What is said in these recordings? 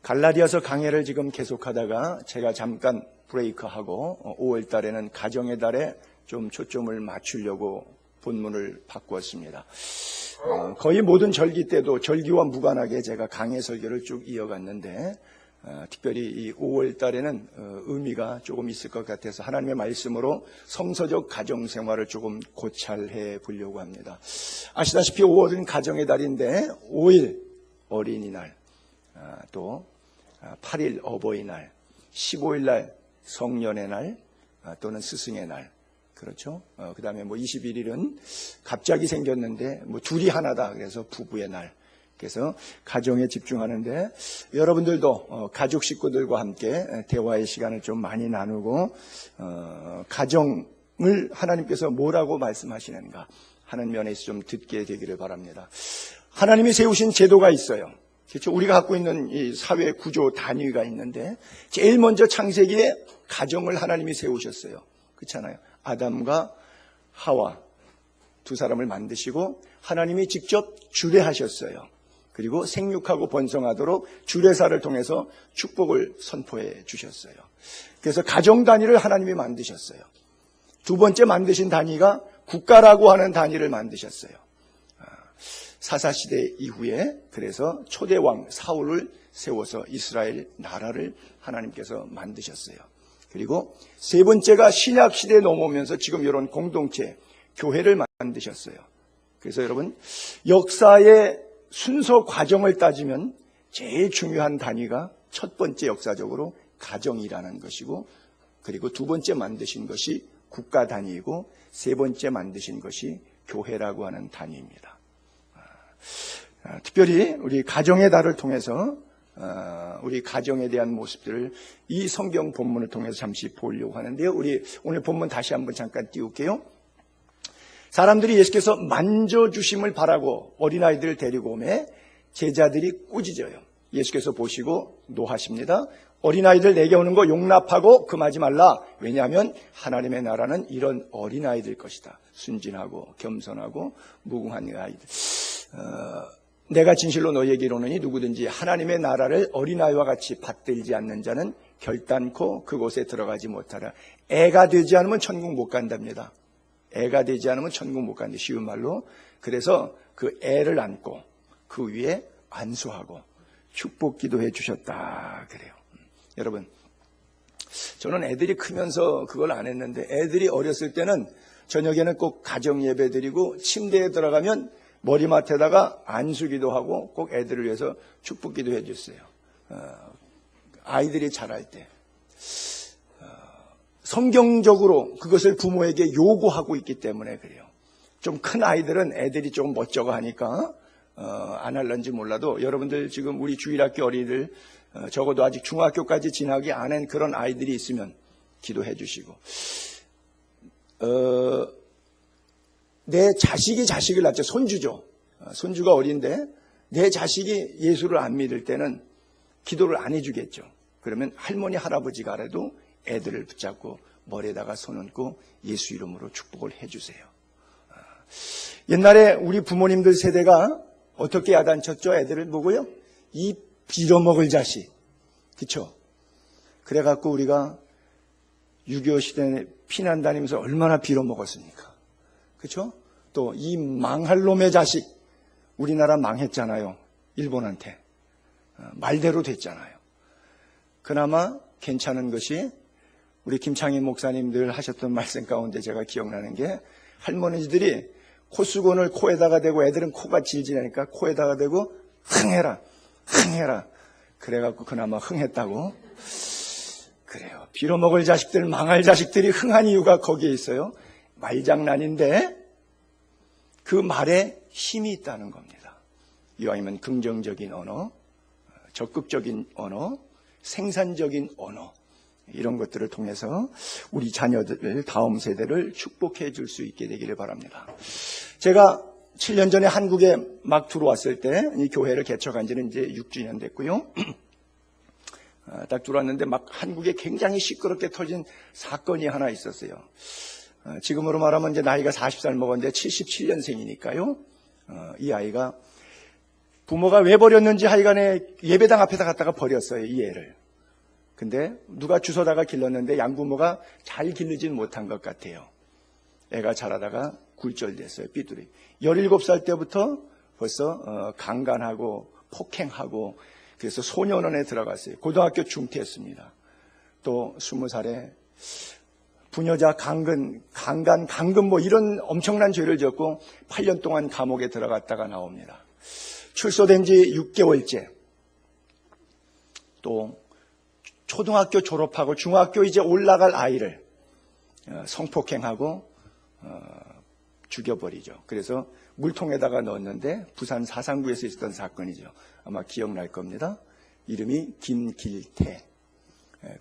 갈라디아서 강해를 지금 계속하다가 제가 잠깐 브레이크하고 5월 달에는 가정의 달에 좀 초점을 맞추려고 본문을 바꾸었습니다. 거의 모든 절기 때도 절기와 무관하게 제가 강해 설교를 쭉 이어갔는데 특별히 이 5월 달에는 의미가 조금 있을 것 같아서 하나님의 말씀으로 성서적 가정생활을 조금 고찰해 보려고 합니다. 아시다시피 5월은 가정의 달인데 5일 어린이날, 또 8일 어버이날, 15일 날 성년의 날, 또는 스승의 날, 그렇죠? 그 다음에 21일은 갑자기 생겼는데 둘이 하나다, 그래서 부부의 날. 그래서 가정에 집중하는데 여러분들도 가족 식구들과 함께 대화의 시간을 좀 많이 나누고 가정을 하나님께서 뭐라고 말씀하시는가 하는 면에서 좀 듣게 되기를 바랍니다. 하나님이 세우신 제도가 있어요. 그렇죠? 우리가 갖고 있는 이 사회 구조 단위가 있는데 제일 먼저 창세기에 가정을 하나님이 세우셨어요. 그렇잖아요. 아담과 하와 두 사람을 만드시고 하나님이 직접 주례하셨어요. 그리고 생육하고 번성하도록 주례사를 통해서 축복을 선포해 주셨어요. 그래서 가정 단위를 하나님이 만드셨어요. 두 번째 만드신 단위가 국가라고 하는 단위를 만드셨어요. 사사시대 이후에 그래서 초대왕 사울을 세워서 이스라엘 나라를 하나님께서 만드셨어요. 그리고 세 번째가 신약시대에 넘어오면서 지금 이런 공동체, 교회를 만드셨어요. 그래서 여러분, 역사의 순서 과정을 따지면 제일 중요한 단위가 첫 번째 역사적으로 가정이라는 것이고, 그리고 두 번째 만드신 것이 국가 단위이고, 세 번째 만드신 것이 교회라고 하는 단위입니다. 특별히 우리 가정의 달을 통해서 우리 가정에 대한 모습들을 이 성경 본문을 통해서 잠시 보려고 하는데요. 우리 오늘 본문 다시 한번 잠깐 띄울게요. 사람들이 예수께서 만져주심을 바라고 어린아이들을 데리고 오매 제자들이 꾸짖어요. 예수께서 보시고 노하십니다. 어린아이들 내게 오는 거 용납하고 금하지 말라. 왜냐하면 하나님의 나라는 이런 어린아이들 것이다. 순진하고 겸손하고 무궁한 아이들. 내가 진실로 너희에게 이르노니 누구든지 하나님의 나라를 어린아이와 같이 받들지 않는 자는 결단코 그곳에 들어가지 못하라. 애가 되지 않으면 천국 못 간답니다. 애가 되지 않으면 천국 못 간다. 쉬운 말로. 그래서 그 애를 안고 그 위에 안수하고 축복 기도해 주셨다 그래요. 여러분, 저는 애들이 크면서 그걸 안 했는데 애들이 어렸을 때는 저녁에는 꼭 가정 예배 드리고 침대에 들어가면 머리맡에다가 안수기도 하고 꼭 애들을 위해서 축복 기도해 줬어요. 아이들이 자랄 때. 성경적으로 그것을 부모에게 요구하고 있기 때문에 그래요. 좀 큰 아이들은 애들이 조금 멋쩍어 하니까 안 할런지 몰라도 여러분들 지금 우리 주일학교 어린이들 적어도 아직 중학교까지 지나기 안 한 그런 아이들이 있으면 기도해 주시고 내 자식이 자식을 낳죠. 손주죠. 손주가 어린데 내 자식이 예수를 안 믿을 때는 기도를 안 해주겠죠. 그러면 할머니 할아버지가라도 애들을 붙잡고 머리에다가 손 얹고 예수 이름으로 축복을 해주세요. 옛날에 우리 부모님들 세대가 어떻게 야단쳤죠? 애들을 보고요. 이 빌어먹을 자식. 그쵸? 그래갖고 우리가 6.25 시대에 피난 다니면서 얼마나 빌어먹었습니까? 그쵸? 또 이 망할 놈의 자식. 우리나라 망했잖아요. 일본한테. 말대로 됐잖아요. 그나마 괜찮은 것이 우리 김창인 목사님들 하셨던 말씀 가운데 제가 기억나는 게 할머니들이 콧수건을 코에다가 대고 애들은 코가 질질하니까 코에다가 대고 흥해라 흥해라 그래갖고 그나마 흥했다고. 그래요. 빌어먹을 자식들 망할 자식들이 흥한 이유가 거기에 있어요. 말장난인데 그 말에 힘이 있다는 겁니다. 이왕이면 긍정적인 언어, 적극적인 언어, 생산적인 언어 이런 것들을 통해서 우리 자녀들, 다음 세대를 축복해 줄 수 있게 되기를 바랍니다. 제가 7년 전에 한국에 막 들어왔을 때 이 교회를 개척한 지는 이제 6주년 됐고요. 딱 들어왔는데 막 한국에 굉장히 시끄럽게 터진 사건이 하나 있었어요. 지금으로 말하면 이제 나이가 40살 먹었는데 77년생이니까요. 이 아이가 부모가 왜 버렸는지 하여간에 예배당 앞에다 갖다가 버렸어요, 이 애를. 근데 누가 주워다가 길렀는데 양부모가 잘 기르진 못한 것 같아요. 애가 자라다가 굴절됐어요, 삐뚤이. 17살 때부터 벌써 강간하고 폭행하고 그래서 소년원에 들어갔어요. 고등학교 중퇴했습니다. 또 20살에 부녀자 강간 뭐 이런 엄청난 죄를 졌고 8년 동안 감옥에 들어갔다가 나옵니다. 출소된 지 6개월째. 또 초등학교 졸업하고 중학교 이제 올라갈 아이를 성폭행하고 죽여버리죠. 그래서 물통에다가 넣었는데 부산 사상구에서 있었던 사건이죠. 아마 기억날 겁니다. 이름이 김길태.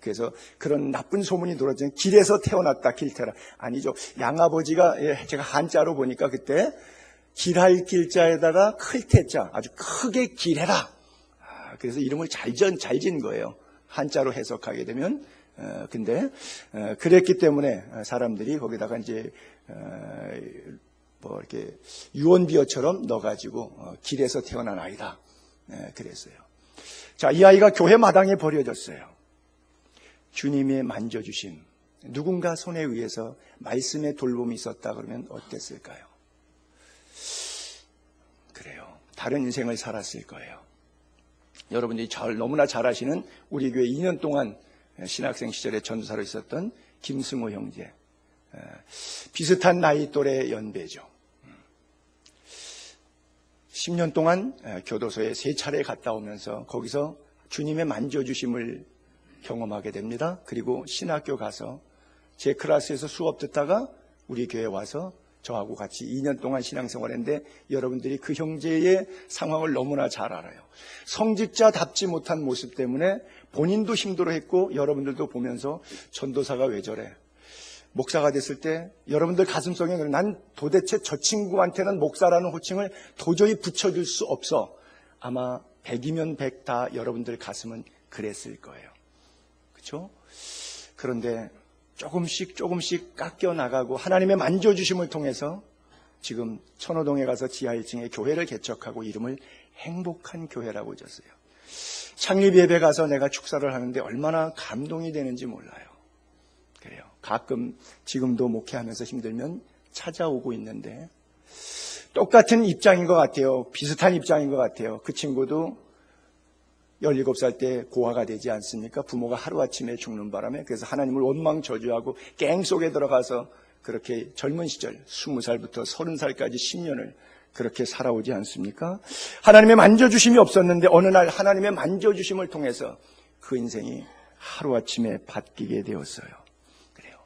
그래서 그런 나쁜 소문이 돌았잖아요. 길에서 태어났다, 길태라. 아니죠. 양아버지가 제가 한자로 보니까 그때 길할 길자에다가 클태자, 아주 크게 길해라. 그래서 이름을 잘 진 거예요. 한자로 해석하게 되면. 근데 그랬기 때문에 사람들이 거기다가 이제 뭐 이렇게 유언비어처럼 넣어가지고 길에서 태어난 아이다. 그랬어요. 자, 이 아이가 교회 마당에 버려졌어요. 주님의 만져주심, 누군가 손에 의해서 말씀의 돌봄이 있었다 그러면 어땠을까요? 그래요. 다른 인생을 살았을 거예요. 여러분들이 너무나 잘 아시는 우리 교회 2년 동안 신학생 시절에 전도사로 있었던 김승호 형제. 비슷한 나이 또래 연배죠. 10년 동안 교도소에 3차례 갔다 오면서 거기서 주님의 만져주심을 경험하게 됩니다. 그리고 신학교 가서 제 클래스에서 수업 듣다가 우리 교회에 와서 저하고 같이 2년 동안 신앙생활했는데 여러분들이 그 형제의 상황을 너무나 잘 알아요. 성직자답지 못한 모습 때문에 본인도 힘들어했고 여러분들도 보면서 전도사가 왜 저래? 목사가 됐을 때 여러분들 가슴속에 난 도대체 저 친구한테는 목사라는 호칭을 도저히 붙여줄 수 없어. 아마 100이면 100 다 여러분들 가슴은 그랬을 거예요. 그렇죠? 그런데 조금씩 깎여 나가고 하나님의 만져주심을 통해서 지금 천호동에 가서 지하 1층에 교회를 개척하고 이름을 행복한 교회라고 졌어요. 창립 예배 가서 내가 축사를 하는데 얼마나 감동이 되는지 몰라요. 그래요. 가끔 지금도 목회하면서 힘들면 찾아오고 있는데 똑같은 입장인 것 같아요. 비슷한 입장인 것 같아요. 그 친구도 17살 때 고아가 되지 않습니까? 부모가 하루아침에 죽는 바람에 그래서 하나님을 원망 저주하고 갱 속에 들어가서 그렇게 젊은 시절 20살부터 30살까지 10년을 그렇게 살아오지 않습니까? 하나님의 만져주심이 없었는데 어느 날 하나님의 만져주심을 통해서 그 인생이 하루아침에 바뀌게 되었어요. 그래요.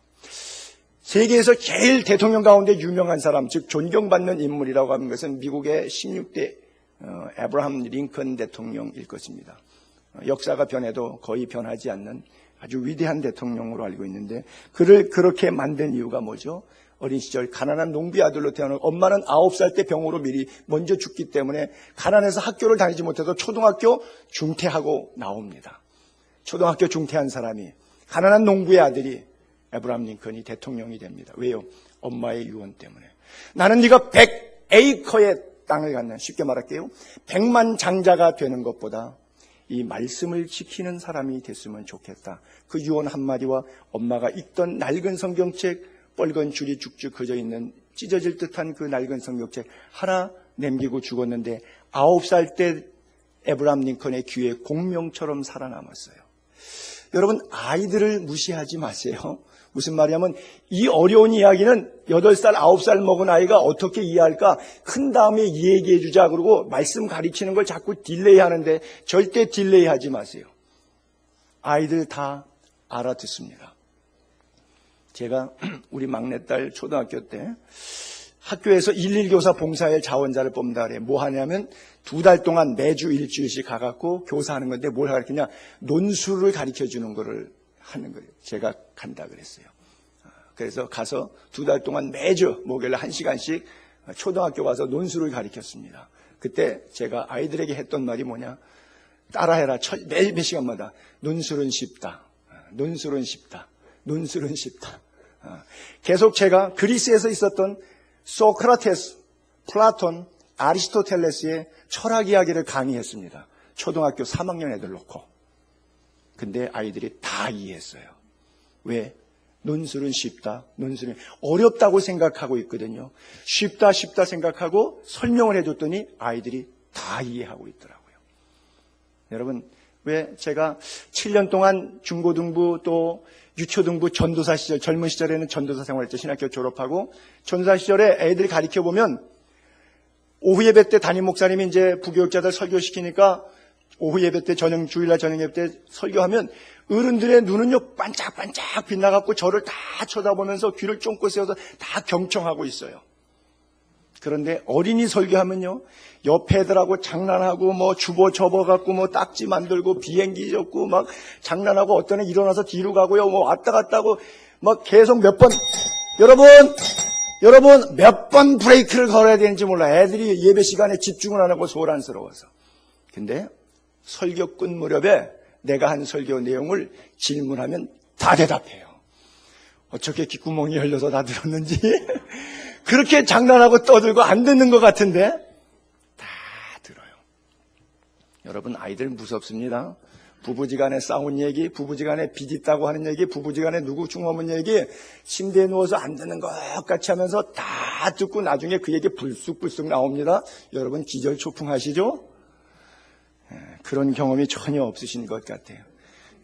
세계에서 제일 대통령 가운데 유명한 사람, 즉 존경받는 인물이라고 하는 것은 미국의 16대 에브라함 링컨 대통령일 것입니다. 역사가 변해도 거의 변하지 않는 아주 위대한 대통령으로 알고 있는데 그를 그렇게 만든 이유가 뭐죠? 어린 시절 가난한 농비 아들로 태어난 엄마는 9살 때 병으로 미리 먼저 죽기 때문에 가난해서 학교를 다니지 못해서 초등학교 중퇴하고 나옵니다. 초등학교 중퇴한 사람이 가난한 농부의 아들이 에브라함 링컨이 대통령이 됩니다. 왜요? 엄마의 유언 때문에. 나는 네가 100에이커의 땅을 갖는, 쉽게 말할게요. 100만 장자가 되는 것보다 이 말씀을 지키는 사람이 됐으면 좋겠다. 그 유언 한마디와 엄마가 읽던 낡은 성경책, 뻘건 줄이 쭉쭉 그어져 있는 찢어질 듯한 그 낡은 성경책 하나 남기고 죽었는데 9살 때 에브라함 링컨의 귀에 공명처럼 살아남았어요. 여러분, 아이들을 무시하지 마세요. 무슨 말이냐면 이 어려운 이야기는 8살, 9살 먹은 아이가 어떻게 이해할까? 큰 다음에 얘기해 주자 그러고 말씀 가르치는 걸 자꾸 딜레이 하는데 절대 딜레이 하지 마세요. 아이들 다 알아듣습니다. 제가 우리 막내딸 초등학교 때 학교에서 11교사 봉사일 자원자를 뽑는다 그래요. 뭐 하냐면 2달 동안 매주 일주일씩 가갖고 교사하는 건데 뭘 가르치냐? 논술을 가르쳐 주는 거를 하는 거예요. 제가 간다 그랬어요. 그래서 가서 2달 동안 매주 목요일 1시간씩 초등학교 가서 논술을 가르쳤습니다. 그때 제가 아이들에게 했던 말이 뭐냐? 따라해라. 매일 몇 시간마다. 논술은 쉽다. 논술은 쉽다. 논술은 쉽다. 계속 제가 그리스에서 있었던 소크라테스, 플라톤, 아리스토텔레스의 철학 이야기를 강의했습니다. 초등학교 3학년 애들 놓고. 근데 아이들이 다 이해했어요. 왜? 논술은 쉽다. 논술은 어렵다고 생각하고 있거든요. 쉽다 생각하고 설명을 해줬더니 아이들이 다 이해하고 있더라고요. 여러분, 왜 제가 7년 동안 중고등부 또 유초등부 전도사 시절, 젊은 시절에는 전도사 생활했죠. 신학교 졸업하고 전도사 시절에 애들 가르쳐보면 오후 예배 때 담임 목사님이 이제 부교육자들 설교시키니까 오후 예배 때 주일날 저녁 예배 때 설교하면 어른들의 눈은요 반짝반짝 빛나갖고 저를 다 쳐다보면서 귀를 쫑긋 세워서 다 경청하고 있어요. 그런데 어린이 설교하면요 옆에 애들하고 장난하고 뭐 주보 접어갖고 뭐 딱지 만들고 비행기 접고 막 장난하고 어떤 애 일어나서 뒤로 가고요 뭐 왔다 갔다 하고 막 계속 몇 번 여러분 몇 번 브레이크를 걸어야 되는지 몰라. 애들이 예배 시간에 집중을 안 하고 소란스러워서. 근데 설교 끝 무렵에 내가 한 설교 내용을 질문하면 다 대답해요. 어떻게 귓구멍이 열려서 다 들었는지 그렇게 장난하고 떠들고 안 듣는 것 같은데 다 들어요. 여러분 아이들 무섭습니다. 부부지간에 싸운 얘기, 부부지간에 빚있다고 하는 얘기, 부부지간에 누구 중어문 얘기 침대에 누워서 안 듣는 것 같이 하면서 다 듣고 나중에 그 얘기 불쑥불쑥 나옵니다. 여러분 기절초풍하시죠? 그런 경험이 전혀 없으신 것 같아요.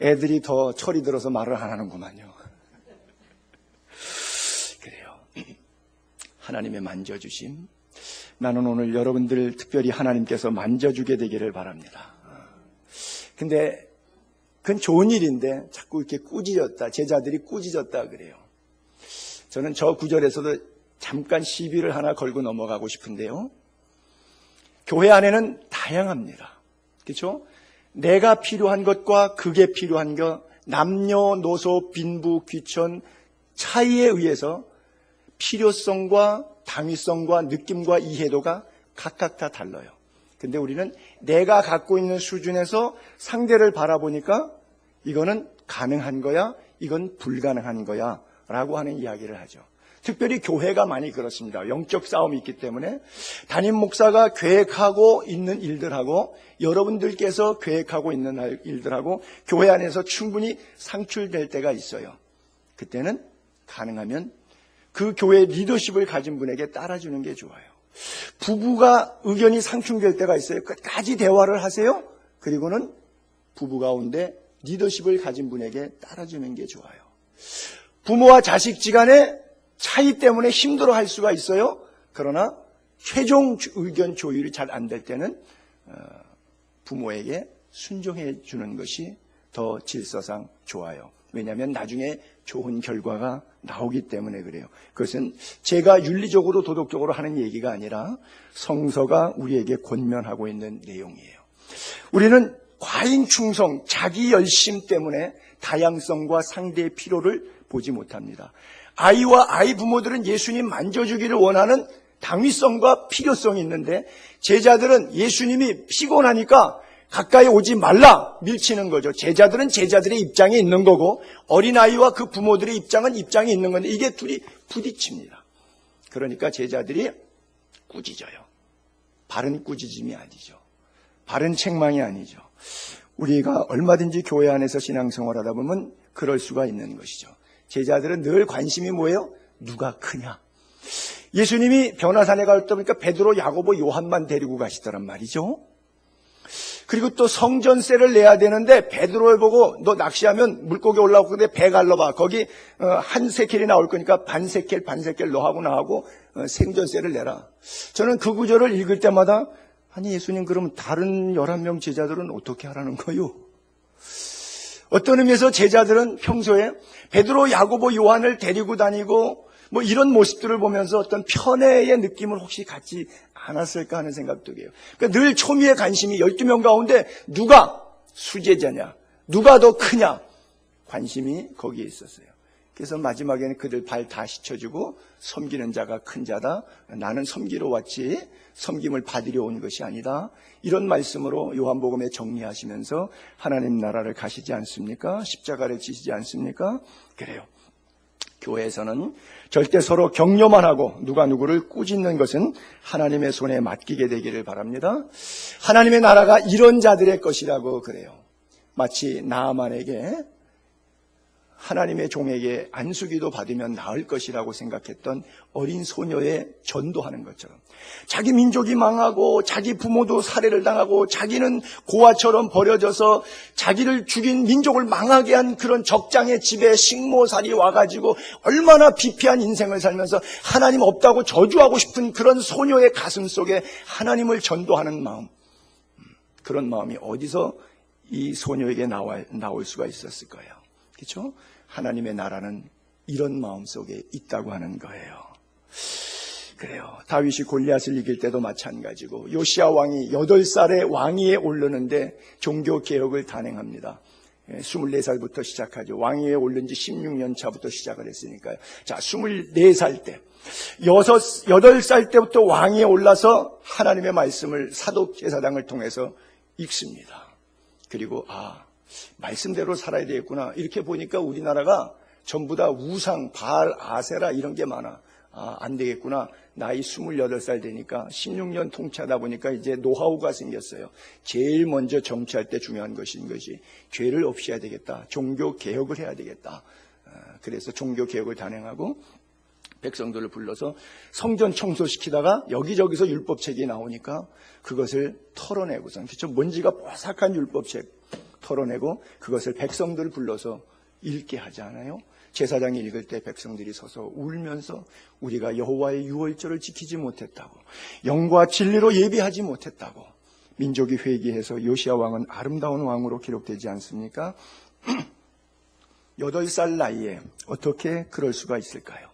애들이 더 철이 들어서 말을 안 하는구만요. 그래요. 하나님의 만져주심. 나는 오늘 여러분들 특별히 하나님께서 만져주게 되기를 바랍니다. 근데 그건 좋은 일인데 자꾸 이렇게 꾸짖었다. 제자들이 꾸짖었다 그래요. 저는 저 구절에서도 잠깐 시비를 하나 걸고 넘어가고 싶은데요. 교회 안에는 다양합니다. 그렇죠? 내가 필요한 것과 그게 필요한 것, 남녀노소, 빈부, 귀천 차이에 의해서 필요성과 당위성과 느낌과 이해도가 각각 다 달라요. 근데 우리는 내가 갖고 있는 수준에서 상대를 바라보니까 이거는 가능한 거야, 이건 불가능한 거야 라고 하는 이야기를 하죠. 특별히 교회가 많이 그렇습니다. 영적 싸움이 있기 때문에 담임 목사가 계획하고 있는 일들하고 여러분들께서 계획하고 있는 일들하고 교회 안에서 충분히 상출될 때가 있어요. 그때는 가능하면 그 교회 리더십을 가진 분에게 따라주는 게 좋아요. 부부가 의견이 상충될 때가 있어요. 끝까지 대화를 하세요. 그리고는 부부 가운데 리더십을 가진 분에게 따라주는 게 좋아요. 부모와 자식지간에 차이 때문에 힘들어할 수가 있어요. 그러나 최종 의견 조율이 잘 안 될 때는 부모에게 순종해 주는 것이 더 질서상 좋아요. 왜냐하면 나중에 좋은 결과가 나오기 때문에 그래요. 그것은 제가 윤리적으로 도덕적으로 하는 얘기가 아니라 성서가 우리에게 권면하고 있는 내용이에요. 우리는 과잉 충성, 자기 열심 때문에 다양성과 상대의 필요를 보지 못합니다. 아이와 아이 부모들은 예수님 만져주기를 원하는 당위성과 필요성이 있는데 제자들은 예수님이 피곤하니까 가까이 오지 말라 밀치는 거죠. 제자들은 제자들의 입장이 있는 거고 어린아이와 그 부모들의 입장은 입장이 있는 건데 이게 둘이 부딪힙니다. 그러니까 제자들이 꾸짖어요. 바른 꾸짖음이 아니죠. 바른 책망이 아니죠. 우리가 얼마든지 교회 안에서 신앙생활하다 보면 그럴 수가 있는 것이죠. 제자들은 늘 관심이 뭐예요? 누가 크냐? 예수님이 변화산에 갈 때 보니까 베드로, 야고보, 요한만 데리고 가시더란 말이죠. 그리고 또 성전세를 내야 되는데 베드로를 보고 너 낚시하면 물고기 올라오고 근데 배 갈라봐. 거기 한 세켈이 나올 거니까 반 세켈 너하고 나하고 생전세를 내라. 저는 그 구절을 읽을 때마다 아니 예수님 그러면 다른 11명 제자들은 어떻게 하라는 거요? 어떤 의미에서 제자들은 평소에 베드로, 야고보, 요한을 데리고 다니고 뭐 이런 모습들을 보면서 어떤 편애의 느낌을 혹시 갖지 않았을까 하는 생각도 해요. 그러니까 늘 초미의 관심이 12명 가운데 누가 수제자냐, 누가 더 크냐 관심이 거기에 있었어요. 그래서 마지막에는 그들 발 다 씻어주고 섬기는 자가 큰 자다. 나는 섬기러 왔지 섬김을 받으려 온 것이 아니다. 이런 말씀으로 요한복음에 정리하시면서 하나님 나라를 가시지 않습니까? 십자가를 지시지 않습니까? 그래요. 교회에서는 절대 서로 격려만 하고 누가 누구를 꾸짖는 것은 하나님의 손에 맡기게 되기를 바랍니다. 하나님의 나라가 이런 자들의 것이라고 그래요. 마치 나아만에게 하나님의 종에게 안수기도 받으면 나을 것이라고 생각했던 어린 소녀의 전도하는 것처럼 자기 민족이 망하고 자기 부모도 살해를 당하고 자기는 고아처럼 버려져서 자기를 죽인 민족을 망하게 한 그런 적장의 집에 식모살이 와가지고 얼마나 비피한 인생을 살면서 하나님 없다고 저주하고 싶은 그런 소녀의 가슴 속에 하나님을 전도하는 마음, 그런 마음이 어디서 이 소녀에게 나올 수가 있었을 거예요. 그렇죠? 하나님의 나라는 이런 마음 속에 있다고 하는 거예요. 그래요. 다윗이 골리앗을 이길 때도 마찬가지고 요시야 왕이 8살에 왕위에 오르는데 종교개혁을 단행합니다. 24살부터 시작하죠. 왕위에 오른 지 16년 차부터 시작을 했으니까요. 자, 24살 때 8살 때부터 왕위에 올라서 하나님의 말씀을 사독제사장을 통해서 읽습니다. 그리고 말씀대로 살아야 되겠구나. 이렇게 보니까 우리나라가 전부 다 우상, 바알, 아세라 이런 게 많아. 안 되겠구나. 나이 28살 되니까 16년 통치하다 보니까 이제 노하우가 생겼어요. 제일 먼저 정치할 때 중요한 것인 것이 죄를 없애야 되겠다. 종교 개혁을 해야 되겠다. 그래서 종교 개혁을 단행하고 백성들을 불러서 성전 청소시키다가 여기저기서 율법책이 나오니까 그것을 털어내고선, 그렇죠? 먼지가 뽀삭한 율법책 털어내고 그것을 백성들을 불러서 읽게 하지 않아요? 제사장이 읽을 때 백성들이 서서 울면서 우리가 여호와의 유월절을 지키지 못했다고, 영과 진리로 예비하지 못했다고, 민족이 회개해서 요시야 왕은 아름다운 왕으로 기록되지 않습니까? 8살 나이에 어떻게 그럴 수가 있을까요?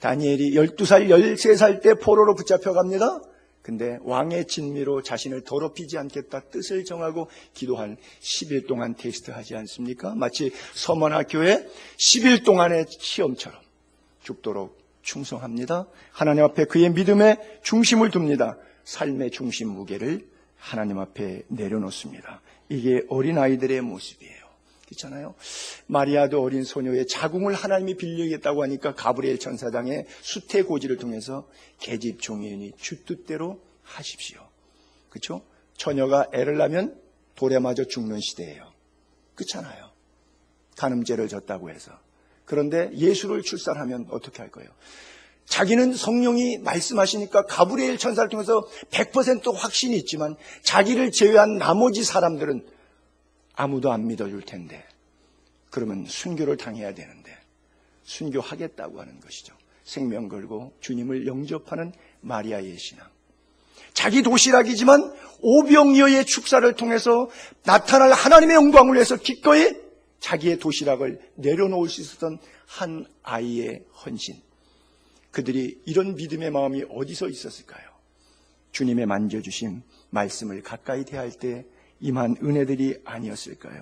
다니엘이 12살, 13살 때 포로로 붙잡혀갑니다. 근데 왕의 진미로 자신을 더럽히지 않겠다 뜻을 정하고 기도한 10일 동안 테스트하지 않습니까? 마치 서머나교회 10일 동안의 시험처럼 죽도록 충성합니다. 하나님 앞에 그의 믿음에 중심을 둡니다. 삶의 중심 무게를 하나님 앞에 내려놓습니다. 이게 어린아이들의 모습이에요. 그렇잖아요. 마리아도 어린 소녀의 자궁을 하나님이 빌리겠다고 하니까 가브리엘 천사장의 수태고지를 통해서 계집 종이니 주 뜻대로 하십시오. 그렇죠? 처녀가 애를 낳으면 돌에 맞아 죽는 시대예요. 그렇잖아요. 간음죄를 졌다고 해서. 그런데 예수를 출산하면 어떻게 할 거예요? 자기는 성령이 말씀하시니까 가브리엘 천사를 통해서 100% 확신이 있지만 자기를 제외한 나머지 사람들은 아무도 안 믿어줄 텐데, 그러면 순교를 당해야 되는데 순교하겠다고 하는 것이죠. 생명 걸고 주님을 영접하는 마리아의 신앙. 자기 도시락이지만 오병이어의 축사를 통해서 나타날 하나님의 영광을 위해서 기꺼이 자기의 도시락을 내려놓을 수 있었던 한 아이의 헌신. 그들이 이런 믿음의 마음이 어디서 있었을까요? 주님의 만져주신 말씀을 가까이 대할 때 임한 은혜들이 아니었을까요?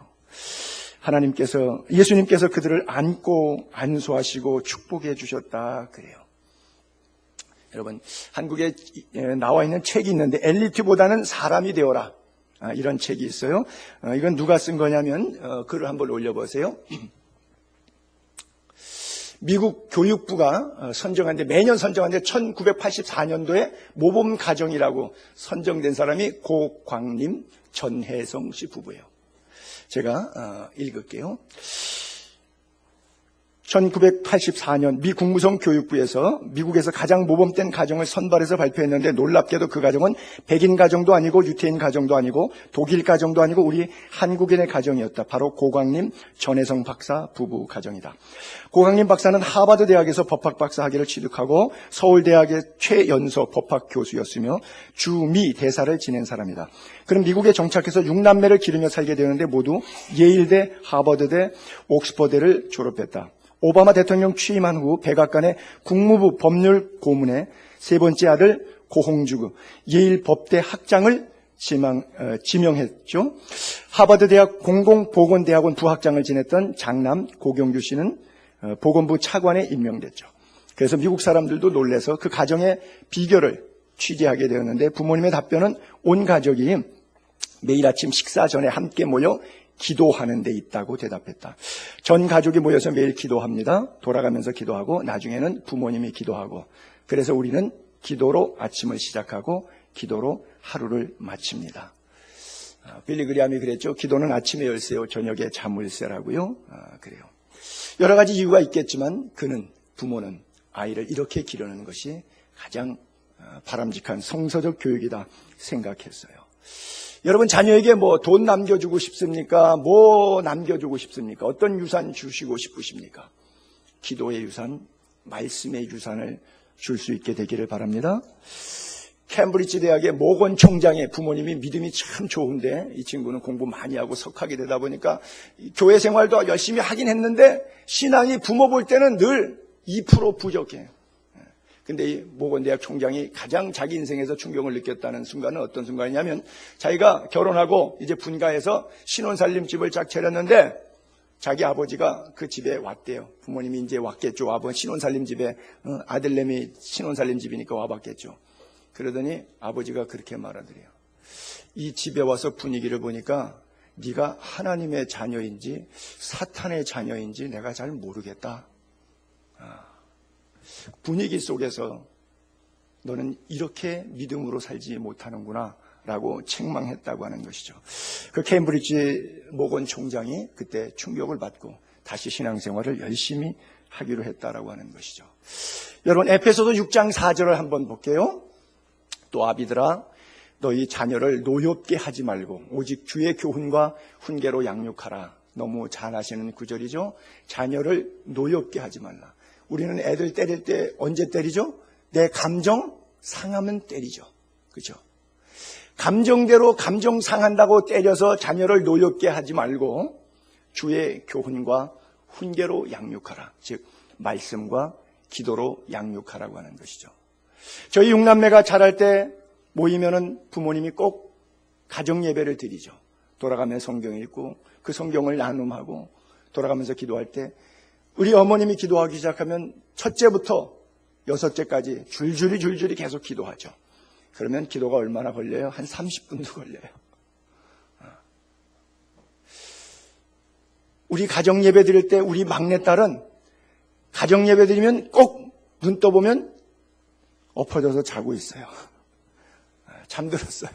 하나님께서, 예수님께서 그들을 안고 안수하시고 축복해 주셨다 그래요. 여러분, 한국에 나와 있는 책이 있는데 엘리트보다는 사람이 되어라, 이런 책이 있어요. 이건 누가 쓴 거냐면 글을 한번 올려보세요. 미국 교육부가 선정한데, 매년 선정한데 1984년도에 모범 가정이라고 선정된 사람이 고광림, 전혜성 씨 부부예요. 제가 읽을게요. 1984년 미 국무성 교육부에서 미국에서 가장 모범된 가정을 선발해서 발표했는데, 놀랍게도 그 가정은 백인 가정도 아니고 유태인 가정도 아니고 독일 가정도 아니고 우리 한국인의 가정이었다. 바로 고광림, 전혜성 박사 부부 가정이다. 고광림 박사는 하버드 대학에서 법학 박사 학위를 취득하고 서울대학의 최연소 법학 교수였으며 주미 대사를 지낸 사람이다. 그럼 미국에 정착해서 6남매를 기르며 살게 되는데 모두 예일대, 하버드대, 옥스퍼드를 졸업했다. 오바마 대통령 취임한 후 백악관의 국무부 법률 고문의 세 번째 아들 고홍주 예일 법대 학장을 지명했죠. 하버드 대학 공공보건대학원 부학장을 지냈던 장남 고경규 씨는 보건부 차관에 임명됐죠. 그래서 미국 사람들도 놀라서 그 가정의 비결을 취재하게 되었는데, 부모님의 답변은 온 가족이 매일 아침 식사 전에 함께 모여 기도하는 데 있다고 대답했다. 전 가족이 모여서 매일 기도합니다. 돌아가면서 기도하고 나중에는 부모님이 기도하고, 그래서 우리는 기도로 아침을 시작하고 기도로 하루를 마칩니다. 빌리 그리함이 그랬죠. 기도는 아침에 열쇠요, 저녁에 자물쇠라고요. 그래요. 여러 가지 이유가 있겠지만 부모는 아이를 이렇게 기르는 것이 가장 바람직한 성서적 교육이다 생각했어요. 여러분, 자녀에게 돈 남겨주고 싶습니까? 뭐 남겨주고 싶습니까? 어떤 유산 주시고 싶으십니까? 기도의 유산, 말씀의 유산을 줄 수 있게 되기를 바랍니다. 캠브리지 대학의 모건 총장의 부모님이 믿음이 참 좋은데, 이 친구는 공부 많이 하고 석학이 되다 보니까 교회 생활도 열심히 하긴 했는데 신앙이 부모 볼 때는 늘 2% 부족해요. 근데 이 모건대학 총장이 가장 자기 인생에서 충격을 느꼈다는 순간은 어떤 순간이냐면, 자기가 결혼하고 이제 분가해서 신혼살림 집을 쫙 차렸는데 자기 아버지가 그 집에 왔대요. 부모님이 이제 왔겠죠. 신혼살림 집에, 아들내미 신혼살림 집이니까 와봤겠죠. 그러더니 아버지가 그렇게 말하더래요. 이 집에 와서 분위기를 보니까 네가 하나님의 자녀인지 사탄의 자녀인지 내가 잘 모르겠다. 분위기 속에서 너는 이렇게 믿음으로 살지 못하는구나 라고 책망했다고 하는 것이죠. 그 케임브리지 모건 총장이 그때 충격을 받고 다시 신앙생활을 열심히 하기로 했다라고 하는 것이죠. 여러분, 에페소서 6장 4절을 한번 볼게요. 또 아비들아, 너희 자녀를 노엽게 하지 말고 오직 주의 교훈과 훈계로 양육하라. 너무 잘 아시는 구절이죠. 자녀를 노엽게 하지 말라. 우리는 애들 때릴 때 언제 때리죠? 내 감정 상하면 때리죠. 그렇죠? 감정대로 감정 상한다고 때려서 자녀를 노엽게 하지 말고 주의 교훈과 훈계로 양육하라. 즉 말씀과 기도로 양육하라고 하는 것이죠. 저희 6남매가 자랄 때 모이면은 부모님이 꼭 가정 예배를 드리죠. 돌아가면서 성경 읽고 그 성경을 나눔하고 돌아가면서 기도할 때 우리 어머님이 기도하기 시작하면 첫째부터 여섯째까지 줄줄이 계속 기도하죠. 그러면 기도가 얼마나 걸려요? 한 30분도 걸려요. 우리 가정 예배 드릴 때 우리 막내딸은 가정 예배 드리면 꼭 눈 떠보면 엎어져서 자고 있어요. 잠들었어요.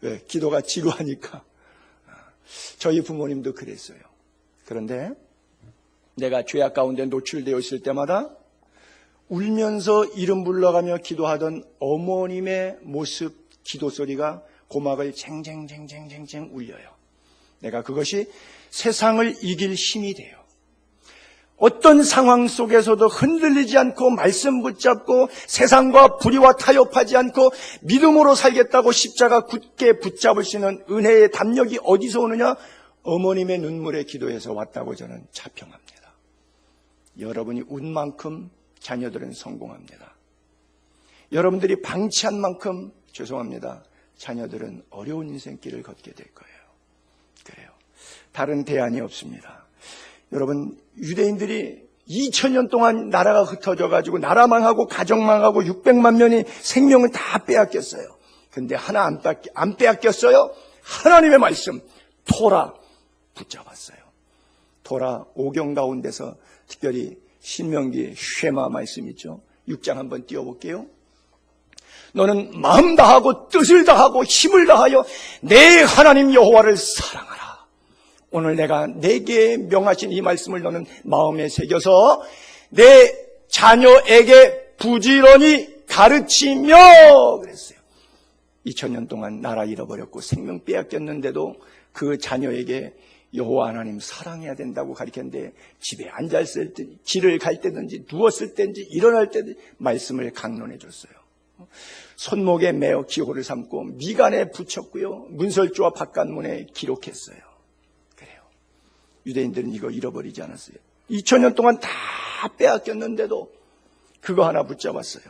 왜? 기도가 지루하니까. 저희 부모님도 그랬어요. 그런데 내가 죄악 가운데 노출되어 있을 때마다 울면서 이름 불러가며 기도하던 어머님의 모습, 기도 소리가 고막을 쟁쟁쟁쟁쟁쟁 울려요. 내가 그것이 세상을 이길 힘이 돼요. 어떤 상황 속에서도 흔들리지 않고 말씀 붙잡고 세상과 불의와 타협하지 않고 믿음으로 살겠다고 십자가 굳게 붙잡을 수 있는 은혜의 담력이 어디서 오느냐? 어머님의 눈물의 기도에서 왔다고 저는 자평합니다. 여러분이 운 만큼 자녀들은 성공합니다. 여러분들이 방치한 만큼 죄송합니다. 자녀들은 어려운 인생길을 걷게 될 거예요. 그래요. 다른 대안이 없습니다. 여러분, 유대인들이 2000년 동안 나라가 흩어져 가지고 나라 망하고 가정 망하고 600만 명이 생명을 다 빼앗겼어요. 근데 하나 안 빼앗겼어요. 하나님의 말씀 토라 붙잡았어요. 토라 5경 가운데서 특별히 신명기 쉐마 말씀 있죠. 6장 한번 띄워볼게요. 너는 마음 다하고 뜻을 다하고 힘을 다하여 내 하나님 여호와를 사랑하라. 오늘 내가 내게 명하신 이 말씀을 너는 마음에 새겨서 내 자녀에게 부지런히 가르치며 그랬어요. 2000년 동안 나라 잃어버렸고 생명 빼앗겼는데도 그 자녀에게 여호와 하나님 사랑해야 된다고 가르쳤는데 집에 앉았을 때, 길을 갈 때든지 누웠을 때든지 일어날 때든지 말씀을 강론해 줬어요. 손목에 매어 기호를 삼고 미간에 붙였고요. 문설주와 바깥문에 기록했어요. 그래요. 유대인들은 이거 잃어버리지 않았어요. 2000년 동안 다 빼앗겼는데도 그거 하나 붙잡았어요.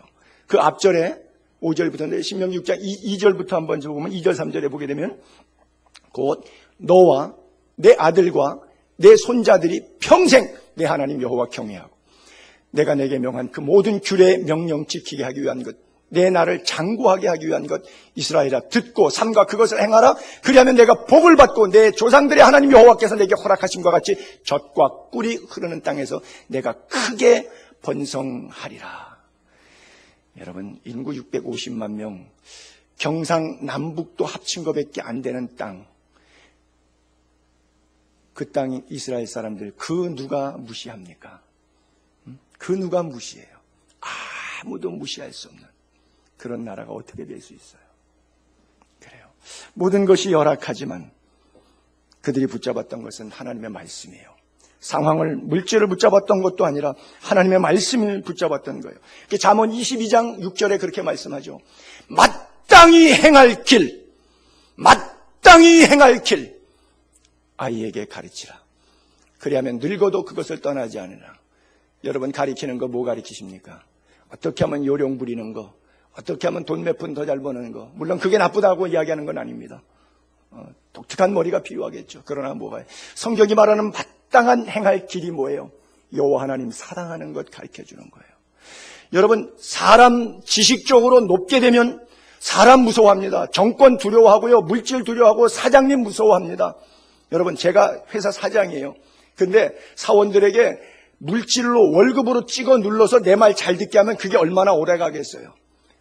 그 앞절에 5절부터 신명기 6장 2절부터 한번 보면 2절 3절에 보게 되면 곧 너와 내 아들과 내 손자들이 평생 내 하나님 여호와 경외하고 내가 내게 명한 그 모든 규례 명령 지키게 하기 위한 것 내 나를 장구하게 하기 위한 것. 이스라엘아, 듣고 삼가 그것을 행하라. 그리하면 내가 복을 받고 내 조상들의 하나님 여호와께서 내게 허락하심과 같이 젖과 꿀이 흐르는 땅에서 내가 크게 번성하리라. 여러분, 인구 650만 명, 경상남북도 합친 것밖에 안 되는 땅, 그 땅이 이스라엘 사람들, 그 누가 무시합니까? 그 누가 무시해요? 아무도 무시할 수 없는 그런 나라가 어떻게 될 수 있어요? 그래요. 모든 것이 열악하지만 그들이 붙잡았던 것은 하나님의 말씀이에요. 상황을, 물질을 붙잡았던 것도 아니라 하나님의 말씀을 붙잡았던 거예요. 잠언 22장 6절에 그렇게 말씀하죠. 마땅히 행할 길, 마땅히 행할 길 아이에게 가르치라. 그리하면 늙어도 그것을 떠나지 않으라. 여러분, 가르치는 거 뭐 가르치십니까? 어떻게 하면 요령 부리는 거, 어떻게 하면 돈 몇 푼 더 잘 버는 거. 물론 그게 나쁘다고 이야기하는 건 아닙니다. 독특한 머리가 필요하겠죠. 그러나 뭐가, 성경이 말하는 마땅한 행할 길이 뭐예요? 여호와 하나님 사랑하는 것 가르쳐주는 거예요. 여러분, 사람 지식적으로 높게 되면 사람 무서워합니다. 정권 두려워하고요, 물질 두려워하고, 사장님 무서워합니다. 여러분, 제가 회사 사장이에요. 근데 사원들에게 물질로 월급으로 찍어 눌러서 내 말 잘 듣게 하면 그게 얼마나 오래 가겠어요.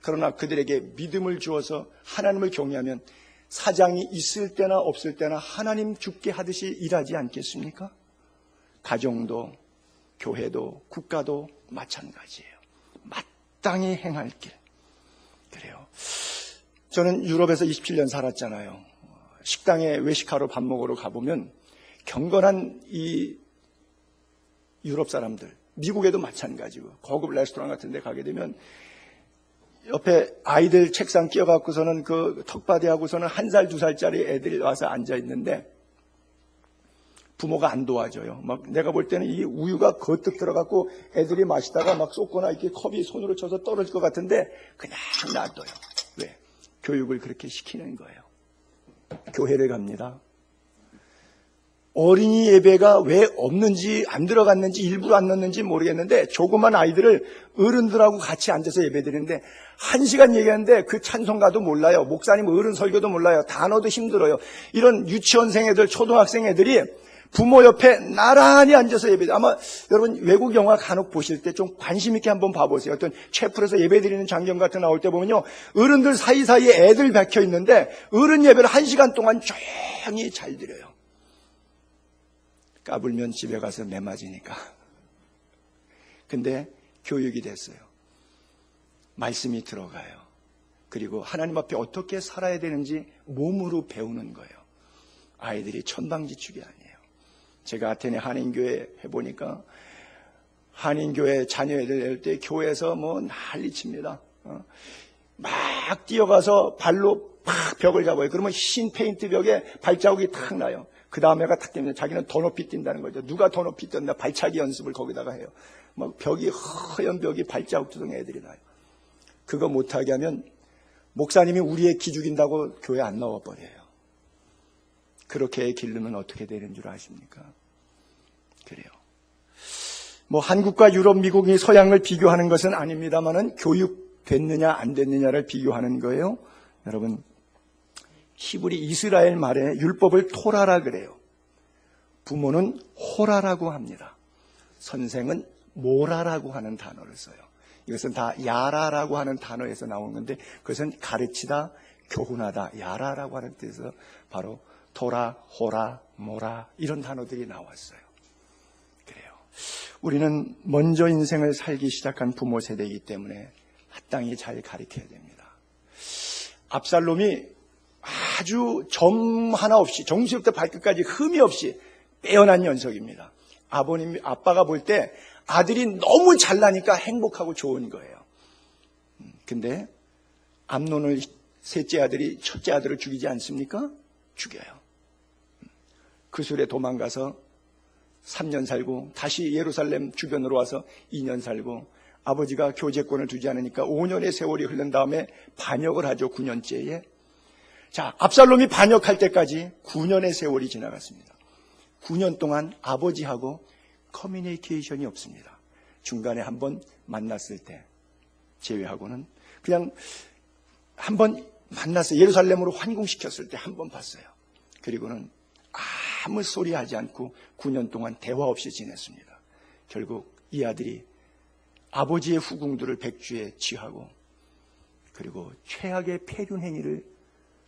그러나 그들에게 믿음을 주어서 하나님을 경외하면 사장이 있을 때나 없을 때나 하나님 죽게 하듯이 일하지 않겠습니까? 가정도, 교회도, 국가도 마찬가지예요. 마땅히 행할 길. 그래요. 저는 유럽에서 27년 살았잖아요. 식당에 외식하러 밥 먹으러 가보면 경건한 이 유럽 사람들, 미국에도 마찬가지고, 고급 레스토랑 같은 데 가게 되면 옆에 아이들 책상 끼어갖고서는 그 턱받이하고서는 1살, 2살짜리 애들이 와서 앉아있는데 부모가 안 도와줘요. 막 내가 볼 때는 이 우유가 거뜩 들어갖고 애들이 마시다가 막 쏟거나 이렇게 컵이 손으로 쳐서 떨어질 것 같은데 그냥 놔둬요. 왜? 교육을 그렇게 시키는 거예요. 교회를 갑니다. 어린이 예배가 왜 없는지, 안 들어갔는지, 일부러 안 넣는지 모르겠는데 조그만 아이들을 어른들하고 같이 앉아서 예배드리는데 1시간 얘기하는데 그 찬송가도 몰라요. 목사님 어른 설교도 몰라요. 단어도 힘들어요. 이런 유치원생 애들, 초등학생 애들이 부모 옆에 나란히 앉아서 예배드려요. 아마 여러분 외국 영화 간혹 보실 때 좀 관심 있게 한번 봐보세요. 어떤 채플에서 예배드리는 장면 같은 거 나올 때 보면요, 어른들 사이사이에 애들 박혀 있는데 어른 예배를 1시간 동안 조용히 잘 드려요. 까불면 집에 가서 매 맞으니까. 근데 교육이 됐어요. 말씀이 들어가요. 그리고 하나님 앞에 어떻게 살아야 되는지 몸으로 배우는 거예요. 아이들이 천방지축이 아니에요. 제가 아테네 한인교회 해보니까 한인교회 자녀애들 낼 때 교회에서 뭐 난리칩니다. 막 뛰어가서 발로 팍 벽을 잡아요. 그러면 흰 페인트 벽에 발자국이 탁 나요. 그 다음에가 탁 되면 자기는 더 높이 뛴다는 거죠. 누가 더 높이 뛰었나 발차기 연습을 거기다가 해요. 막 벽이, 허연 벽이 발자국 투성 애들이 나요. 그거 못하게 하면 목사님이 우리의 기 죽인다고 교회 안 나와버려요. 그렇게 기르면 어떻게 되는 줄 아십니까? 그래요. 뭐 한국과 유럽, 미국이 서양을 비교하는 것은 아닙니다만은 교육됐느냐 안 됐느냐를 비교하는 거예요. 여러분, 히브리 이스라엘 말에 율법을 토라라 그래요. 부모는 호라라고 합니다. 선생은 모라라고 하는 단어를 써요. 이것은 다 야라라고 하는 단어에서 나온 건데 그것은 가르치다, 교훈하다, 야라라고 하는 뜻에서 바로 토라, 호라, 모라 이런 단어들이 나왔어요. 그래요. 우리는 먼저 인생을 살기 시작한 부모 세대이기 때문에 마땅히 잘 가르쳐야 됩니다. 압살롬이 아주 점 하나 없이 정수부터 발끝까지 흠이 없이 빼어난 녀석입니다. 아빠가 볼 때 아들이 너무 잘나니까 행복하고 좋은 거예요. 근데 암논을 셋째 아들이 첫째 아들을 죽이지 않습니까? 죽여요. 그 술에 도망가서 3년 살고 다시 예루살렘 주변으로 와서 2년 살고 아버지가 교제권을 두지 않으니까 5년의 세월이 흐른 다음에 반역을 하죠. 9년째에. 자, 압살롬이 반역할 때까지 9년의 세월이 지나갔습니다. 9년 동안 아버지하고 커뮤니케이션이 없습니다. 중간에 한번 만났을 때 제외하고는 그냥 한번 만났어요. 예루살렘으로 환궁시켰을 때 한번 봤어요. 그리고는 아무 소리 하지 않고 9년 동안 대화 없이 지냈습니다. 결국 이 아들이 아버지의 후궁들을 백주에 취하고 그리고 최악의 폐륜 행위를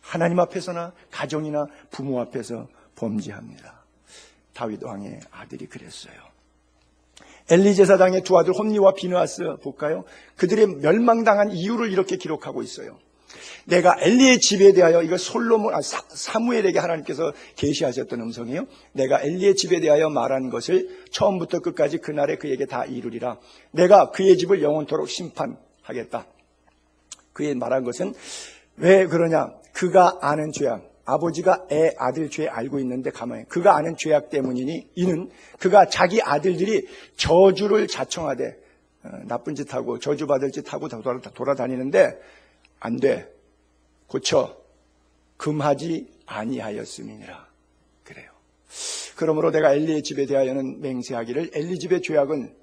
하나님 앞에서나 가정이나 부모 앞에서 범죄합니다. 다윗 왕의 아들이 그랬어요. 엘리 제사장의 두 아들 홈니와 비느하스 볼까요? 그들의 멸망당한 이유를 이렇게 기록하고 있어요. 내가 엘리의 집에 대하여, 이거 사무엘에게 하나님께서 계시하셨던 음성이에요. 내가 엘리의 집에 대하여 말한 것을 처음부터 끝까지 그날에 그에게 다 이루리라. 내가 그의 집을 영원토록 심판하겠다. 그의 말한 것은 왜 그러냐? 그가 아는 죄악, 아버지가 아들 죄 알고 있는데 가만히, 그가 아는 죄악 때문이니 이는 그가 자기 아들들이 저주를 자청하되 나쁜 짓하고 저주받을 짓하고 돌아다니는데 안 돼. 고쳐 금하지 아니하였음이니라. 그래요. 그러므로 내가 엘리의 집에 대하여는 맹세하기를 엘리 집의 죄악은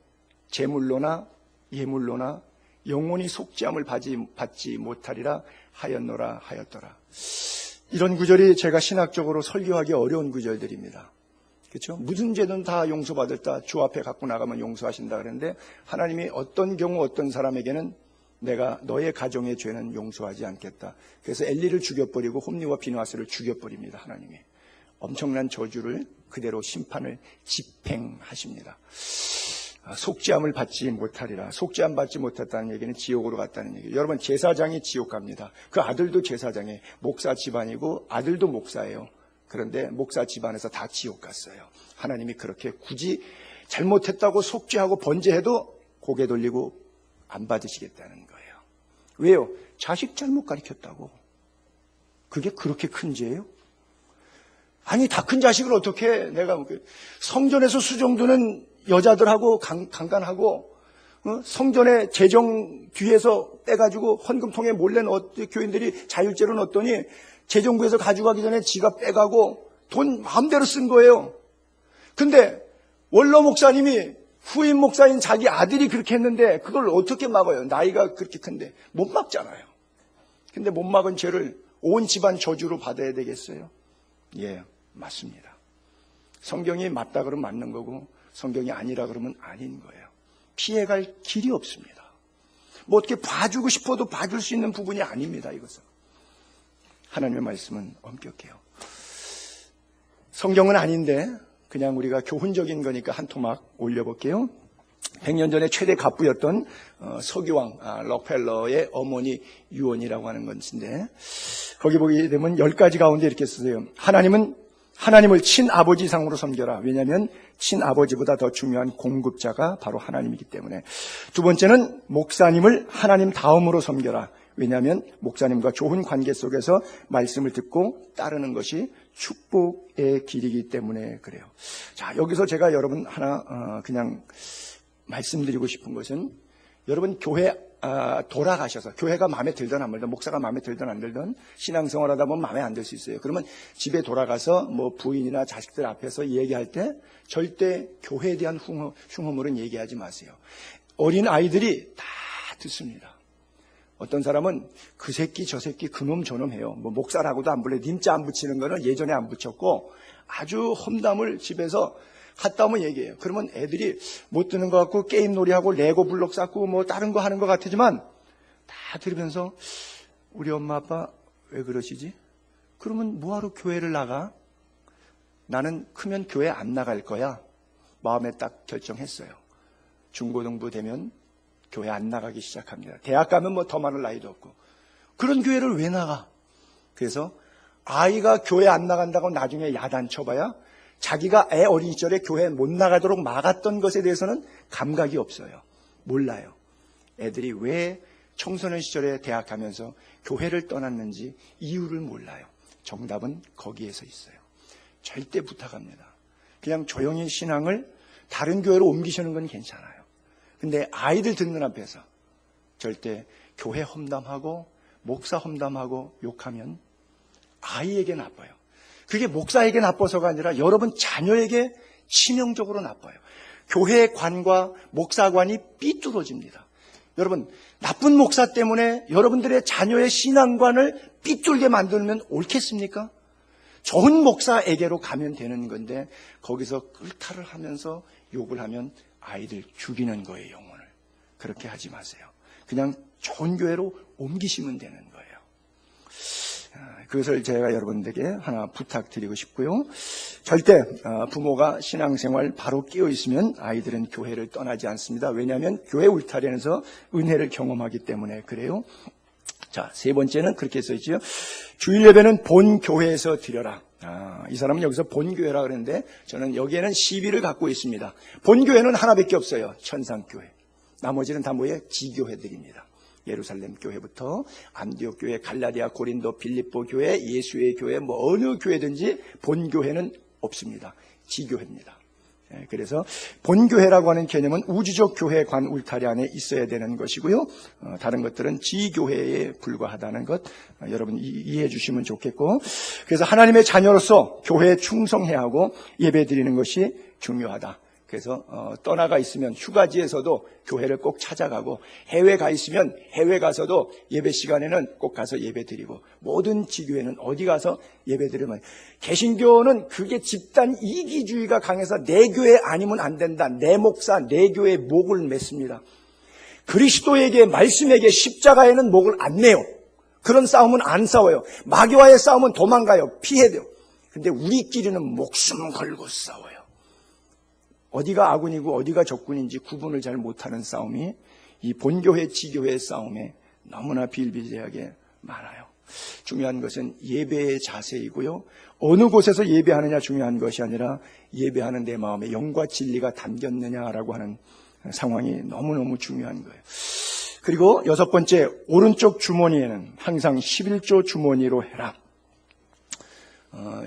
제물로나 예물로나 영원히 속죄함을 받지 못하리라 하였노라 하였더라. 이런 구절이 제가 신학적으로 설교하기 어려운 구절들입니다. 그렇죠? 무슨 죄든 다 용서받았다. 주 앞에 갖고 나가면 용서하신다 그랬는데 하나님이 어떤 경우 어떤 사람에게는 내가 너의 가정의 죄는 용서하지 않겠다. 그래서 엘리를 죽여버리고 홈니와 비느하스를 죽여버립니다. 하나님이 엄청난 저주를 그대로 심판을 집행하십니다. 속죄함을 받지 못하리라. 속죄함 받지 못했다는 얘기는 지옥으로 갔다는 얘기예요. 여러분, 제사장이 지옥 갑니다. 그 아들도 제사장에 목사 집안이고 아들도 목사예요. 그런데 목사 집안에서 다 지옥 갔어요. 하나님이 그렇게 굳이 잘못했다고 속죄하고 번제해도 고개 돌리고 안 받으시겠다는 거예요. 왜요? 자식 잘못 가르쳤다고. 그게 그렇게 큰 죄예요? 아니, 다 큰 자식을 어떻게 내가 성전에서 수종드는 여자들하고 강간하고 성전의 재정 뒤에서 빼가지고 헌금통에 몰래 교인들이 자율제로 넣었더니 재정부에서 가져가기 전에 지가 빼가고 돈 마음대로 쓴 거예요. 근데 원로 목사님이 후임 목사인 자기 아들이 그렇게 했는데 그걸 어떻게 막아요? 나이가 그렇게 큰데 못 막잖아요. 근데 못 막은 죄를 온 집안 저주로 받아야 되겠어요? 예, 맞습니다. 성경이 맞다 그러면 맞는 거고 성경이 아니라 그러면 아닌 거예요. 피해갈 길이 없습니다. 뭐 어떻게 봐주고 싶어도 봐줄 수 있는 부분이 아닙니다. 이것은 하나님의 말씀은 엄격해요. 성경은 아닌데 그냥 우리가 교훈적인 거니까 한 토막 올려볼게요. 100년 전에 최대 갑부였던 서기왕 록펠러의 어머니 유언이라고 하는 것인데 거기 보게 되면 10가지 가운데 이렇게 쓰세요. 하나님을 친아버지 이상으로 섬겨라. 왜냐하면 친아버지보다 더 중요한 공급자가 바로 하나님이기 때문에. 두 번째는 목사님을 하나님 다음으로 섬겨라. 왜냐하면 목사님과 좋은 관계 속에서 말씀을 듣고 따르는 것이 축복의 길이기 때문에 그래요. 자, 여기서 제가 여러분 하나 그냥 말씀드리고 싶은 것은 여러분 교회 돌아가셔서 교회가 마음에 들든 안 들든 목사가 마음에 들든 안 들든 신앙생활 하다 보면 마음에 안 들 수 있어요. 그러면 집에 돌아가서 뭐 부인이나 자식들 앞에서 얘기할 때 절대 교회에 대한 흉허물은 얘기하지 마세요. 어린 아이들이 다 듣습니다. 어떤 사람은 그 새끼 저 새끼 그놈 저놈 해요. 뭐 목사라고도 안 불러요. 님자 안 붙이는 거는 예전에 안 붙였고 아주 험담을 집에서 갔다 오면 얘기해요. 그러면 애들이 못 듣는 것 같고 게임 놀이하고 레고 블록 쌓고 뭐 다른 거 하는 것 같지만 다 들으면서 우리 엄마 아빠 왜 그러시지? 그러면 뭐하러 교회를 나가? 나는 크면 교회 안 나갈 거야. 마음에 딱 결정했어요. 중고등부 되면 교회 안 나가기 시작합니다. 대학 가면 뭐 더 많은 나이도 없고. 그런 교회를 왜 나가? 그래서 아이가 교회 안 나간다고 나중에 야단 쳐봐야 자기가 애 어린 시절에 교회 못 나가도록 막았던 것에 대해서는 감각이 없어요. 몰라요. 애들이 왜 청소년 시절에 대학 가면서 교회를 떠났는지 이유를 몰라요. 정답은 거기에서 있어요. 절대 부탁합니다. 그냥 조용히 신앙을 다른 교회로 옮기시는 건 괜찮아요. 근데 아이들 듣는 앞에서 절대 교회 험담하고 목사 험담하고 욕하면 아이에게 나빠요. 그게 목사에게 나빠서가 아니라 여러분 자녀에게 치명적으로 나빠요. 교회 관과 목사관이 삐뚤어집니다. 여러분, 나쁜 목사 때문에 여러분들의 자녀의 신앙관을 삐뚤게 만들면 옳겠습니까? 좋은 목사에게로 가면 되는 건데 거기서 끌탈을 하면서 욕을 하면 아이들 죽이는 거예요, 영혼을. 그렇게 하지 마세요. 그냥 좋은 교회로 옮기시면 되는 거예요. 그것을 제가 여러분들에게 하나 부탁드리고 싶고요. 절대 부모가 신앙생활 바로 끼어 있으면 아이들은 교회를 떠나지 않습니다. 왜냐하면 교회 울타리에서 은혜를 경험하기 때문에 그래요. 자, 세 번째는 그렇게 써있죠. 주일 예배는 본 교회에서 드려라. 이 사람은 여기서 본 교회라 그러는데 저는 여기에는 시비를 갖고 있습니다. 본 교회는 하나밖에 없어요. 천상교회. 나머지는 다 뭐예요? 지교회들입니다. 예루살렘 교회부터 안디옥 교회, 갈라디아, 고린도, 빌립보 교회, 예수의 교회, 뭐 어느 교회든지 본 교회는 없습니다. 지교회입니다. 그래서 본교회라고 하는 개념은 우주적 교회 관 울타리 안에 있어야 되는 것이고요. 다른 것들은 지교회에 불과하다는 것 여러분 이해해 주시면 좋겠고, 그래서 하나님의 자녀로서 교회에 충성해야 하고 예배드리는 것이 중요하다. 그래서 떠나가 있으면 휴가지에서도 교회를 꼭 찾아가고, 해외 가 있으면 해외 가서도 예배 시간에는 꼭 가서 예배 드리고, 모든 지교회는 어디 가서 예배 드리면, 개신교는 그게 집단 이기주의가 강해서 내 교회 아니면 안 된다, 내 목사 내 교회 목을 맺습니다. 그리스도에게 말씀에게 십자가에는 목을 안 내요. 그런 싸움은 안 싸워요. 마귀와의 싸움은 도망가요. 피해야 돼요. 근데 우리끼리는 목숨 걸고 싸워요. 어디가 아군이고 어디가 적군인지 구분을 잘 못하는 싸움이 이 본교회, 지교회의 싸움에 너무나 비일비재하게 많아요. 중요한 것은 예배의 자세이고요. 어느 곳에서 예배하느냐 중요한 것이 아니라 예배하는 내 마음에 영과 진리가 담겼느냐라고 하는 상황이 너무너무 중요한 거예요. 그리고 여섯 번째, 오른쪽 주머니에는 항상 11조 주머니로 해라.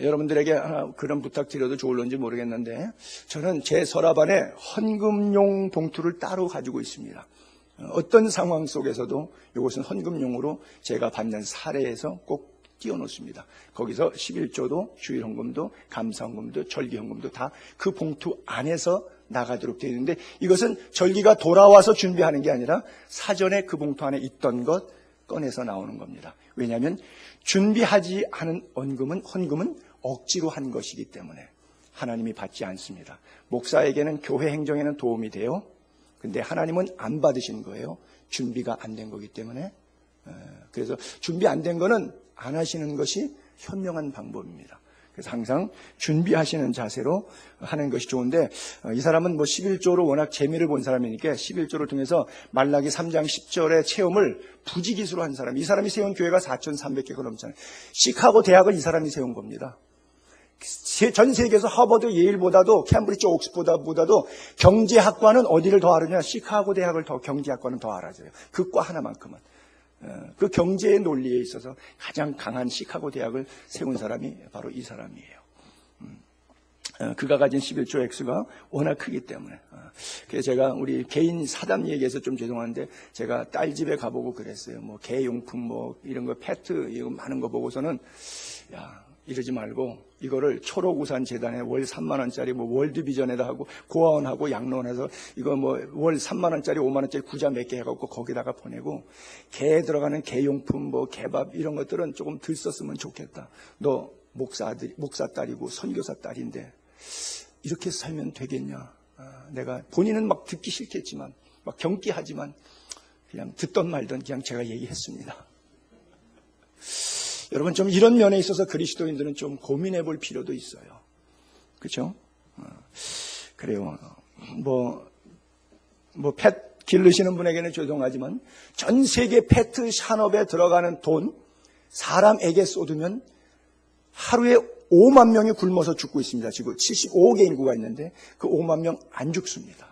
여러분들에게 하나 그런 부탁드려도 좋을런지 모르겠는데 저는 제 서랍 안에 헌금용 봉투를 따로 가지고 있습니다. 어떤 상황 속에서도 이것은 헌금용으로 제가 받는 사례에서 꼭 띄워놓습니다. 거기서 11조도 주일헌금도 감사헌금도 절기헌금도 다 그 봉투 안에서 나가도록 되어 있는데, 이것은 절기가 돌아와서 준비하는 게 아니라 사전에 그 봉투 안에 있던 것 꺼내서 나오는 겁니다. 왜냐하면 준비하지 않은 헌금은 억지로 한 것이기 때문에 하나님이 받지 않습니다. 목사에게는 교회 행정에는 도움이 돼요. 근데 하나님은 안 받으시는 거예요. 준비가 안 된 거기 때문에. 그래서 준비 안 된 거는 안 하시는 것이 현명한 방법입니다. 그래서 항상 준비하시는 자세로 하는 것이 좋은데, 이 사람은 뭐 11조로 워낙 재미를 본 사람이니까 11조를 통해서 말라기 3장 10절의 체험을 부지기수로 한 사람. 이 사람이 세운 교회가 4,300개가 넘잖아요. 시카고 대학을 이 사람이 세운 겁니다. 전 세계에서 하버드, 예일보다도 캠브리지, 옥스포드보다도 경제학과는 어디를 더 알으냐? 시카고 대학을 더, 경제학과는 더 알아져요. 그 과 하나만큼은. 그 경제의 논리에 있어서 가장 강한 시카고 대학을 세운 사람이 바로 이 사람이에요. 그가 가진 11조 액수가 워낙 크기 때문에. 그래서 제가 우리 개인 사담 얘기해서 좀 죄송한데, 제가 딸 집에 가보고 그랬어요. 뭐 개용품 뭐 이런 거 페트 이거 많은 거 보고서는 야, 이러지 말고 이거를 초록우산 재단에 월 3만 원짜리 뭐 월드비전에다 하고 고아원하고 양로원해서 이거 뭐 월 3만 원짜리 5만 원짜리 구자 몇 개 해갖고 거기다가 보내고, 개에 들어가는 개용품 뭐 개밥 이런 것들은 조금 덜 썼으면 좋겠다. 너 목사 딸이고 선교사 딸인데 이렇게 살면 되겠냐? 내가 본인은 막 듣기 싫겠지만 막 경기하지만 그냥 듣던 말던 그냥 제가 얘기했습니다. 여러분 좀 이런 면에 있어서 그리스도인들은 좀 고민해 볼 필요도 있어요. 그렇죠? 그래요. 펫 기르시는 분에게는 죄송하지만 전 세계 페트 산업에 들어가는 돈 사람에게 쏟으면 하루에 5만 명이 굶어서 죽고 있습니다. 지금 75억의 인구가 있는데 그 5만 명 안 죽습니다.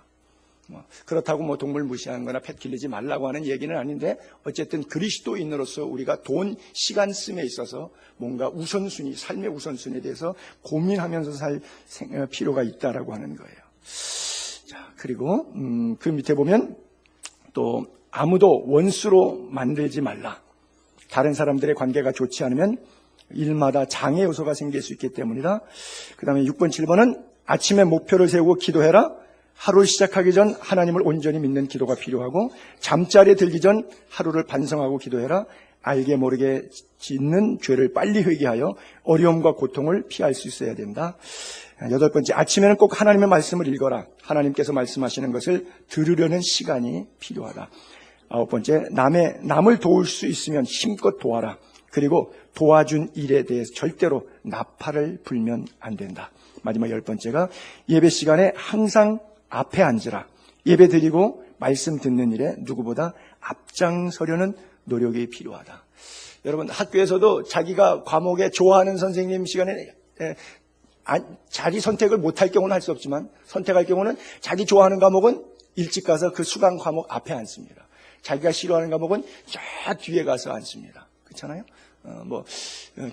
그렇다고 뭐 동물 무시하는 거나 펫 기르지 말라고 하는 얘기는 아닌데, 어쨌든 그리스도인으로서 우리가 돈, 시간 씀에 있어서 뭔가 우선순위, 삶의 우선순위에 대해서 고민하면서 살 필요가 있다라고 하는 거예요. 자, 그리고 그 밑에 보면 또 아무도 원수로 만들지 말라. 다른 사람들의 관계가 좋지 않으면 일마다 장애 요소가 생길 수 있기 때문이다. 그 다음에 6번, 7번은 아침에 목표를 세우고 기도해라. 하루 시작하기 전 하나님을 온전히 믿는 기도가 필요하고, 잠자리에 들기 전 하루를 반성하고 기도해라. 알게 모르게 짓는 죄를 빨리 회개하여 어려움과 고통을 피할 수 있어야 된다. 8번째, 아침에는 꼭 하나님의 말씀을 읽어라. 하나님께서 말씀하시는 것을 들으려는 시간이 필요하다. 9번째, 남을 도울 수 있으면 힘껏 도와라. 그리고 도와준 일에 대해서 절대로 나팔을 불면 안 된다. 마지막 10번째가 예배 시간에 항상 앞에 앉으라. 예배 드리고 말씀 듣는 일에 누구보다 앞장서려는 노력이 필요하다. 여러분, 학교에서도 자기가 과목에 좋아하는 선생님 시간에 자리 선택을 못할 경우는 할 수 없지만, 선택할 경우는 자기 좋아하는 과목은 일찍 가서 그 수강 과목 앞에 앉습니다. 자기가 싫어하는 과목은 저 뒤에 가서 앉습니다. 그렇잖아요?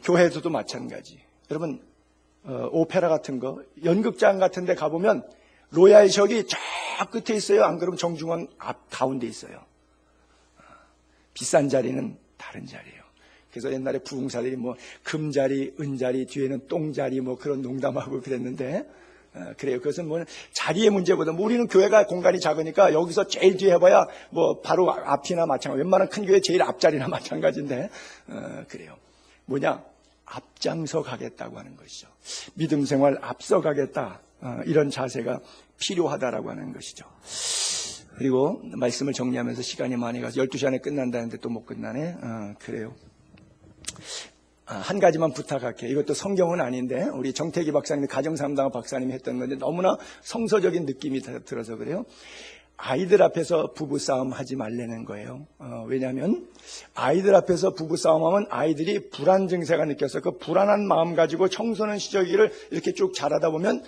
교회에서도 마찬가지. 여러분, 오페라 같은 거, 연극장 같은 데 가보면 로얄석이 저 끝에 있어요. 안 그러면 정중앙 앞 가운데 있어요. 비싼 자리는 다른 자리예요. 그래서 옛날에 부흥사들이 금자리, 은자리, 뒤에는 똥자리 그런 농담하고 그랬는데, 그래요. 그것은 자리의 문제보다, 우리는 교회가 공간이 작으니까 여기서 제일 뒤에 해봐야 바로 앞이나 마찬가지, 웬만한 큰 교회 제일 앞자리나 마찬가지인데, 그래요. 앞장서 가겠다고 하는 것이죠. 믿음 생활 앞서 가겠다. 이런 자세가 필요하다라고 하는 것이죠. 그리고 말씀을 정리하면서 시간이 많이 가서 12시 안에 끝난다는데 또 못 끝나네. 그래요. 한 가지만 부탁할게요. 이것도 성경은 아닌데 우리 정태기 박사님, 가정상담 박사님이 했던 건데 너무나 성서적인 느낌이 들어서 그래요. 아이들 앞에서 부부싸움 하지 말라는 거예요. 왜냐하면 아이들 앞에서 부부싸움하면 아이들이 불안 증세가 느껴서 그 불안한 마음 가지고 청소년 시절기를 이렇게 쭉 자라다 보면,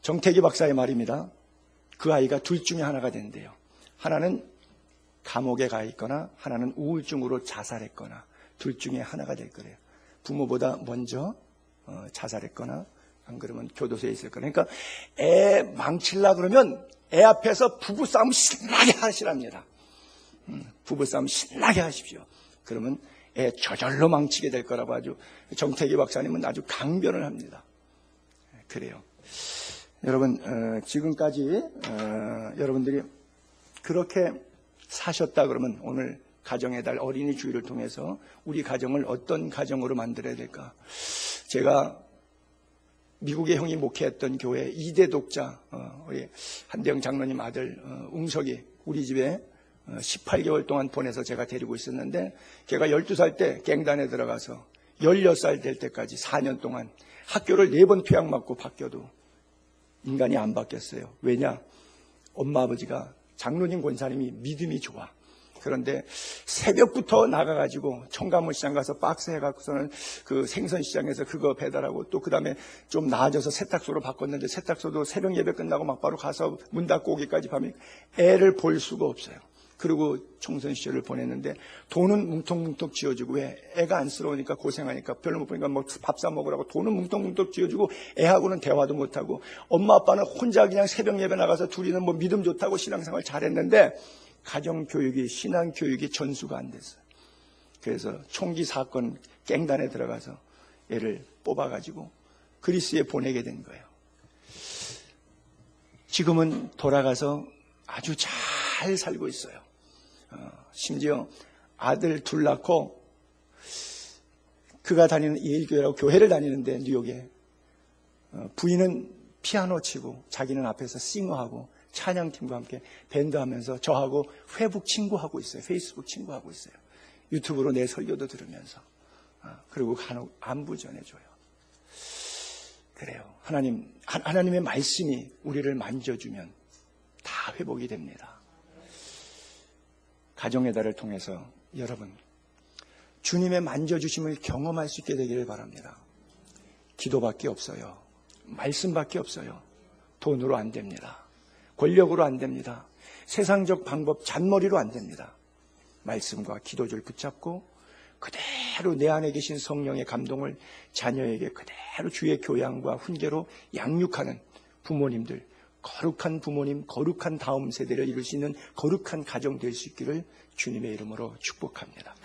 정태기 박사의 말입니다, 그 아이가 둘 중에 하나가 된대요. 하나는 감옥에 가 있거나 하나는 우울증으로 자살했거나, 둘 중에 하나가 될 거래요. 부모보다 먼저 자살했거나 안 그러면 교도소에 있을 거예요. 그러니까 애 망치려고 그러면 애 앞에서 부부싸움 신나게 하시랍니다. 부부싸움 신나게 하십시오. 그러면 애 저절로 망치게 될 거라고 아주 정태기 박사님은 아주 강변을 합니다. 그래요. 여러분, 지금까지 여러분들이 그렇게 사셨다 그러면 오늘 가정의 달 어린이 주일을 통해서 우리 가정을 어떤 가정으로 만들어야 될까? 제가 미국의 형이 목회했던 교회 2대 독자, 우리 한대영 장로님 아들 웅석이 우리 집에 18개월 동안 보내서 제가 데리고 있었는데, 걔가 12살 때 갱단에 들어가서 16살 될 때까지 4년 동안 학교를 4번 퇴학 맞고 바뀌어도 인간이 안 바뀌었어요. 왜냐? 엄마 아버지가, 장로님 권사님이 믿음이 좋아. 그런데 새벽부터 나가가지고 청가물 시장 가서 박스 해갖고서는 그 생선 시장에서 그거 배달하고, 또 그 다음에 좀 나아져서 세탁소로 바꿨는데 세탁소도 새벽 예배 끝나고 막바로 가서 문 닫고 오기까지 밤에 애를 볼 수가 없어요. 그리고 청소년 시절을 보냈는데 돈은 뭉텅뭉텅 쥐어주고, 왜? 애가 안쓰러우니까 고생하니까 별로 못 보니까 밥 사 먹으라고 돈은 뭉텅뭉텅 쥐어주고 애하고는 대화도 못하고, 엄마 아빠는 혼자 그냥 새벽 예배 나가서 둘이는 믿음 좋다고 신앙생활 잘했는데 가정교육이, 신앙교육이 전수가 안 됐어요. 그래서 총기 사건 갱단에 들어가서 애를 뽑아가지고 그리스에 보내게 된 거예요. 지금은 돌아가서 아주 잘 살고 있어요. 심지어 아들 둘 낳고, 그가 다니는 예일교회라고 교회를 다니는데 뉴욕에, 부인은 피아노 치고 자기는 앞에서 싱어하고 찬양팀과 함께 밴드하면서 저하고 회북 친구하고 있어요. 페이스북 친구하고 있어요. 유튜브로 내 설교도 들으면서. 그리고 간혹 안부 전해줘요. 그래요. 하나님의 말씀이 우리를 만져주면 다 회복이 됩니다. 가정의 달을 통해서 여러분, 주님의 만져주심을 경험할 수 있게 되기를 바랍니다. 기도밖에 없어요. 말씀밖에 없어요. 돈으로 안 됩니다. 권력으로 안 됩니다. 세상적 방법, 잔머리로 안 됩니다. 말씀과 기도줄 붙잡고 그대로 내 안에 계신 성령의 감동을 자녀에게 그대로 주의 교양과 훈계로 양육하는 부모님들, 거룩한 부모님, 거룩한 다음 세대를 이룰 수 있는 거룩한 가정 될 수 있기를 주님의 이름으로 축복합니다.